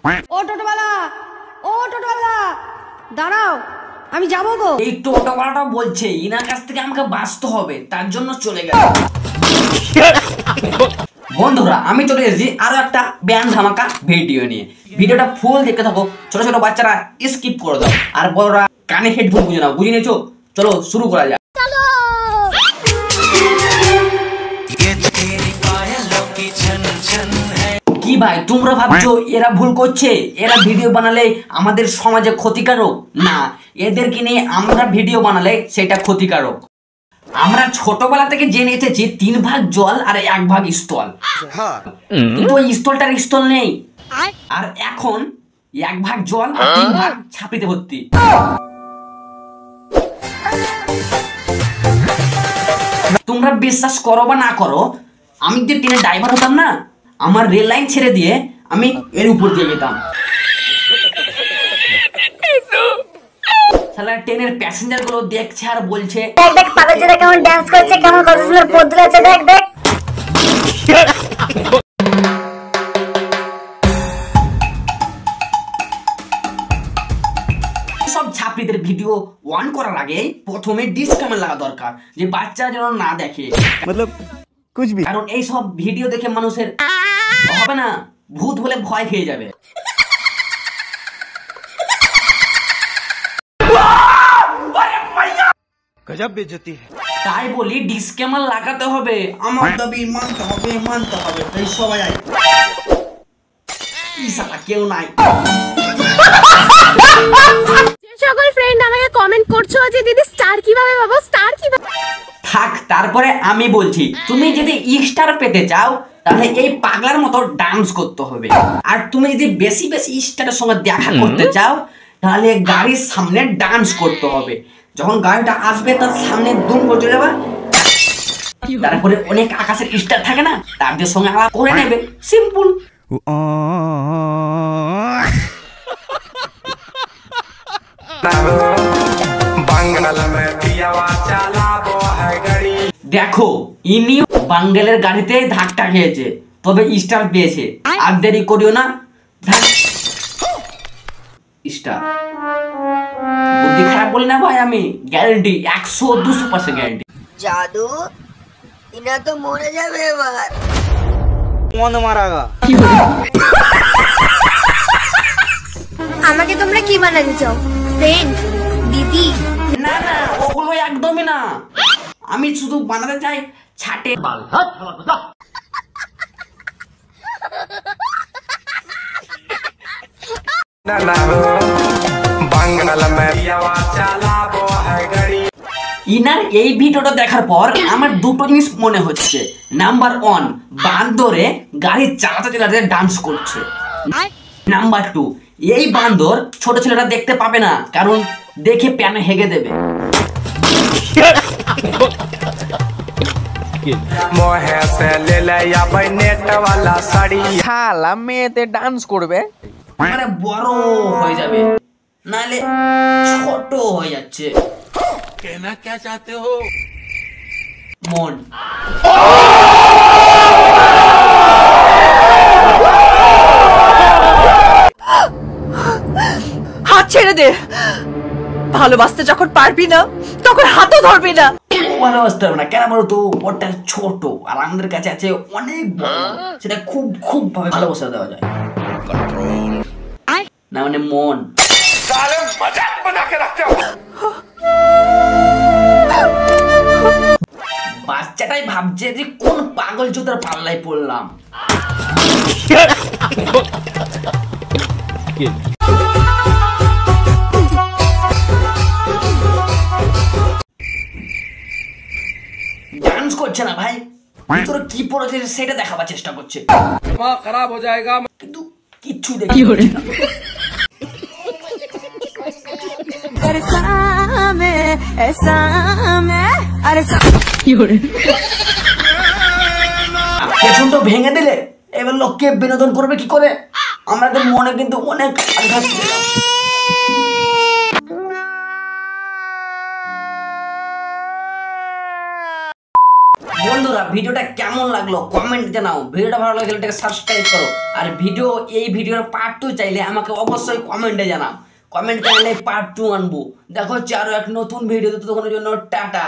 ও টোটোওয়ালা, ও টোটোওয়ালা, দাঁড়াও, আমি যাবো গো। এই টোটোওয়ালাটা বলছে ইনার কাছ থেকে আমাকে বাঁচতে হবে, তার জন্য চলে গেল। বন্ধুরা, আমি চলে এসেছি আরো একটা ব্যান্ড ধামাকা ভিডিও নিয়ে। ভিডিওটা ফুল দেখতে থাকো। ছোট ছোট বাচ্চারা স্কিপ করে দাও, আর বড়রা কানে হেডফোন গুঁজে নাও। বুঝে নিয়েছো? চলো শুরু করা যাক। কি ভাই, তোমরা ভাবছো এরা ভুল করছে, এরা ভিডিও বানালে আমাদের সমাজে ক্ষতিকারক? না, এদেরকে নিয়ে আমরা ভিডিও বানালে সেটা ক্ষতিকারক। আমরা ছোটবেলা থেকে জেনে এসেছি 3 ভাগ জল আর 1 ভাগ স্থল, কিন্তু ওই স্থলটার স্থল নেই। আর এখন 1 ভাগ জল আর 3 ভাগ ছাপিতে ভর্তি। তোমরা বিশ্বাস করো বা না করো, আমি যে ট্রেনের ড্রাইভার হতাম না, আমার রেল লাইন ছেড়ে দিয়ে আমি এর উপর দিয়ে যেতাম। শালা ট্রেনের প্যাসেঞ্জার গুলো দেখছে আর বলছে, দেখ দেখ পাগলচোদা কেমন ডান্স করছে, কেমন কত সুন্দর পদ্ম আছে, দেখ দেখ। সব ছাত্রীদের ভিডিও অন করার আগে প্রথমে ডিসক্লেমার লাগা দরকার, যে বাচ্চা যেন না দেখে। মতলব কুছ ভি, কারণ এই সব ভিডিও দেখে মানুষের হবে না, ভূত বলে ভয় খেয়ে যাবে। গজব বেইজ্জতি। তাই বলি ডিসক্লেমার লাগাতে হবে, আমার দাবি মানতে হবে, মানতে হবে। এই সবাই আয়, ইসালা কেউ নাই। সকল ফ্রেন্ড আমাকে কমেন্ট করছো যে দিদি স্টার কিভাবে পাবো, স্টার কিভাবে। থাক, তারপরে আমি বলছি, তুমি যদি স্টার পেতে চাও তাহলে এই পাগলার মতো ডান্স করতে হবে। আর তুমি যদি বেশি বেশি স্টারের সঙ্গে দেখা করতে চাও তাহলে গাড়ির সামনে ডান্স করতে হবে। যখন গাড়িটা আসবে তার সামনে দুম করে চলে যাবে, তারপরে অনেক আকাশের স্টার থাকে না, তাদের সঙ্গে আলাপ করে নেবে। সিম্পল। দেখো, ইনি বাঙ্গালের গাড়িতে ধাক্কা খেয়েছে, তবে স্টার পেয়েছে। আর দেরি করিও না, স্টার। বুদ্ধি খারাপ বলি না ভাই, আমি গ্যারান্টি 100-200% গ্যারান্টি। জাদু ইনা তো মরে যাবে এবার। মন মারাগা। আমাকে তোমরা কি বানাতে চাও, ফ্রেন্ড, দিদি? না না, ওগুলো একদমই না। আমি শুধু বানাতে চাই ছাটে বাল। ইনার এই ভিডিওটা দেখার পর আমার দুটো জিনিস মনে হচ্ছে। নাম্বার 1, বান্দরে গাড়ি চালাতে চালাতে ডান্স করছে। নাম্বার 2, এই বান্দর ছোট ছেলেরা দেখতে পাবে না, কারণ দেখে প্যানে হেগে দেবে। শালা মেয়েতে ডান্স করবে মানে বড় হয়ে যাবে, নালে ছোট হয়ে যাচ্ছে। কেনা কে চাতে হো মন। হাত ছেড়ে দে, ভালোবাসতে যখন পারবি না তখন হাতও ধরবি না। ভালোবাসতে হবে না কেন বলো তো, ওটা ছোট আর আমাদের কাছে আছে অনেক বড়, সেটা খুব খুব ভাবে ভালোবাসা দেওয়া যায়। না মানে মন। বাচ্চাটাই ভাবছে যে কোন পাগল চোদার পাল্লায় পড়লাম। ডান্স করছে না ভাই, ভিতরে কি পড়েছে সেটা দেখাবার চেষ্টা করছে। খারাপ হয়ে যায়গা, কিন্তু কিচ্ছু দেখি না। পেছনটা ভেঙে দিলে এবার লোককে বিনোদন করবে কি করে? আমাদের মনে কিন্তু অনেক আঘাত পেলাম। বন্ধুরা, ভিডিওটা কেমন লাগলো কমেন্ট জানাও। ভিডিওটা ভালো লাগলে এটাকে সাবস্ক্রাইব করো। আর এই ভিডিওর পার্ট 2 চাইলে আমাকে অবশ্যই কমেন্টে জানাও। কমেন্ট চাইলে পার্ট 2 আনবো। দেখো হচ্ছে আরো এক নতুন ভিডিও, ততক্ষণের জন্য টাটা।